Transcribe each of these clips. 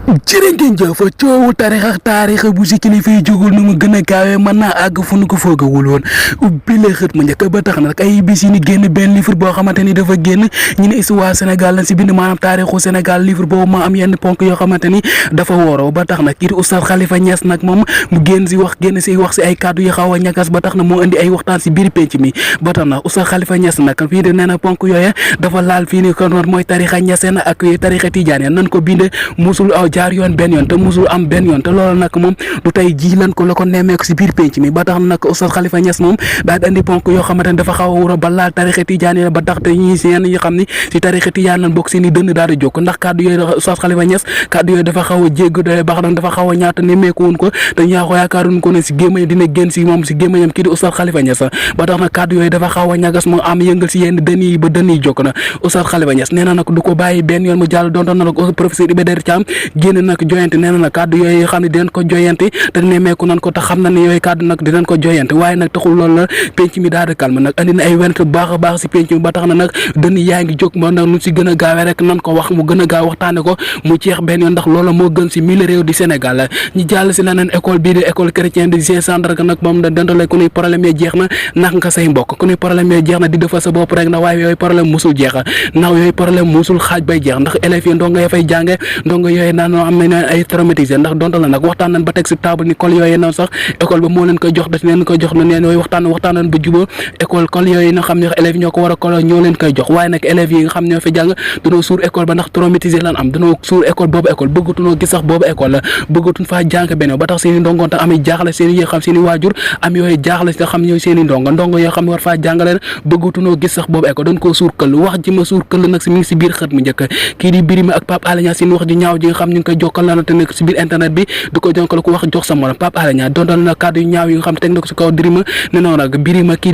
jërë ngeen jëf coowu taarixa bu si kilifa yi jógul nu mu gën a gaawee mën naa àgg fu nu ko foogawul woon ubbi la xët mu njëkk ba tax na nag ay bis yi ni génn benn livre boo xamante ni dafa génn ñu ne histoire Sénégal lañ si bind maanaam taarixu Sénégal livre boobu moo am yenn ponk yoo xamante ni dafa wooroo ba tax na kii di Oustaz Khalifa Niass nag moom mu génn si wax si ay kàddu yu xaw a ñagas ba tax na moo indi ay waxtaan si biir penc mi ba tax na Oustaz Khalifa Niass nag fii de nee na ponk yooya dafa laal fii ni kon mooy tarixa Niassène ak tarixa Tidiane nan ko binde musul jaar yoon benn yoon te musul am benn yoon te loolu nag moom du tey ji lan ko la ko nemmeeku si biir penc mi ba tax na nag Oustaz Khalifa Niass moom daal di andi ponk yoo xamante ne dafa xaw a wura ba laal tarixa Tidiane la ba tax te ñi si yenn ñi xam ni si tarixa Tidiane lan bokk seen i dënn daal di jóg ndax kàddu yooyu Oustaz Khalifa Niass kàddu yooyu dafa xaw a jégg doole baax na dafa xaw a ñaata nemmeeku woon ko te ñaa ko yaakaaroon ko ne si gémmañ dina génn si moom si gémmañam kii di Oustaz Khalifa Niass ba tax na kàddu yooyu dafa xaw a ñagas moo am yëngal si yenn dënn yi ba dënn yi jóg na Oustaz Khalifa Niass nee na nag du ko bàyyi benn yoon mu jàll doontoon na nag professeur Iba Der Thiam génn nag joyante nee na nag kàddu yooyu xam ne dinañ ko joyante te nemmeeku nan ko te xam na ne yooyu kàddu nag dinañ ko joyante waaye nag taxul loolu la penc mi daal di calme nag andi na ay went baax a baax si penc mi ba tax na nag dënn yaa ngi jóg ma nag nu si gën a gaawee rek nan ko wax mu gën a gaaw waxtaane ko mu jeex benn yoon ndax loolu moo gën si mille réew di Sénégal ñi jàll si leneen école bii di école chrétienne di Saint-Sandaga nag moom da dentale ku nuy problème yi jeex na nax nga say mbokk ku nuy problème yi jeex na di defal sa bopp rek na waaye yooyu problème musul jeex ndax yooyu problème musul xaaj bay jeex ndax élèves yi ndongo ya fay jànge ndongo yooyu naan am na ay traumatisé ndax donte la nag waxtaan nañ ba teg si table ni col yooyu noonu sax école ba moo leen koy jox da leen koy jox na neen yooyu waxtaan nañ ba jubóo école col yooyu nga xam ne élèves ñoo ko war a col ñoo leen koy jox waaye nag élèves yi nga xam ñoo fi jàng dañoo suur école ba ndax traumatisé lan am dañoo suur école boobu école bëggatunoo gis sax boobu école la bëggatuñ faa jàng benn ba tax seen i ndongoon tax amee jaaxle seen i xam seen i waajur am yooyu jaaxle nga xam ñooy seen i ndongo yoo xam ne war faa jàngaleen bëggatunoo gis sax boobu école dañ koo suur këll wax ji ma suur këll nag si mi ngi si biir xët mu njëkk kii di Birima ak Pape Alé Niang seen wax ji ñaaw ji nga xam ñu ngi koy jokkal la te nekk si biir internet bi du ko jonkal ko wax jox sa morom Pape Alé Niang doon na kàddu yu ñaaw yi nga xam teg na ko si kaw Birima ne noonu nag Birima kii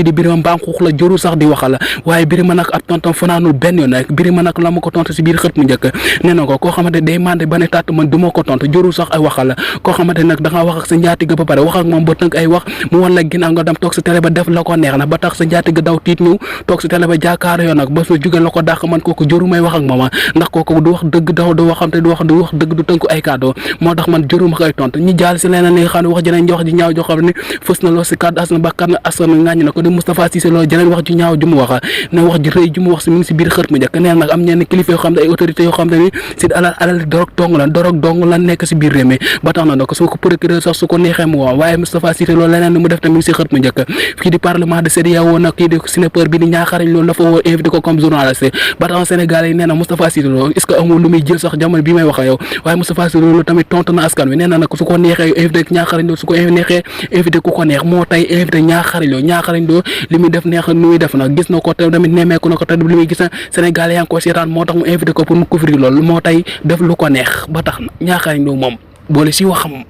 di Birima mbaam xuux la jëru sax di waxal waaye Birima nag ab tontom fanaanul benn yoon nag Birima nag la ma ko tontu si biir xët mu njëkk ne na ko koo xamante day mandé ba ne tàtt man du ma ko tontu jëru sax ay waxal koo xamante nag da nga wax ak sa njaatiga ba pare wax ak moom ba tënk ay wax mu wan la ginnaaw nga dem toog si télé ba def la ko neex na ba tax sa njaatiga daw tiit ñëw toog si télé ba jaakaar yoon nag ba sa jóge la ko dàq man kooku jëru may wax ak moom ndax kooku du wax dëgg daw du waxante du wax dëgg du tënku ay kàddu moo tax man jëruma koy tontu ñi jaal si leneen li nga xam ne wax jeneen wax ji ñaaw joo xam ne fës na loo si kàddu askan bakkan askan ngàññ na ko di Moustapha Cissé Lo jeneen wax ju ñaaw ju mu wax ne wax ji rëy ju mu wax si mi ngi si biir xët mu njëkk neen nag am ñenn kilifa yoo xam ne ay autorités yoo xam ne ni si alal dorog dong la nekk si biir réew mi ba tax na nag su ko procureur sax su ko neexee mu woo waaye Moustapha Cissé Lo leneen li mu def tamit mi ngi si xët mu njëkk kii di parlement de CEDEAO nag kii di sénateur bi di ñaaxarañ loolu dafa woo invité ko comme journaliste ba tax na Sénégal yi nee na Moustapha Cissé Lo est-ce que amul lu muy jël sax jamono bi may wax ak yow waaye Moustapha Cissé Lo tamit tontu na askan wi nee na nag su ko neexee invité ñaaxarañ Lo su ko neexee invité ku ko neex moo tay invité ñaaxarañ Lo li muy def neex nu muy def nag gis na ko te tamit nemmeeku na ko te li muy gis na Sénégal yaa ngi ko seetaan moo tax mu invité ko pour mu couvrir loolu moo tay def lu ko neex ba tax na ñaaxarañ Lo moom boole si waxam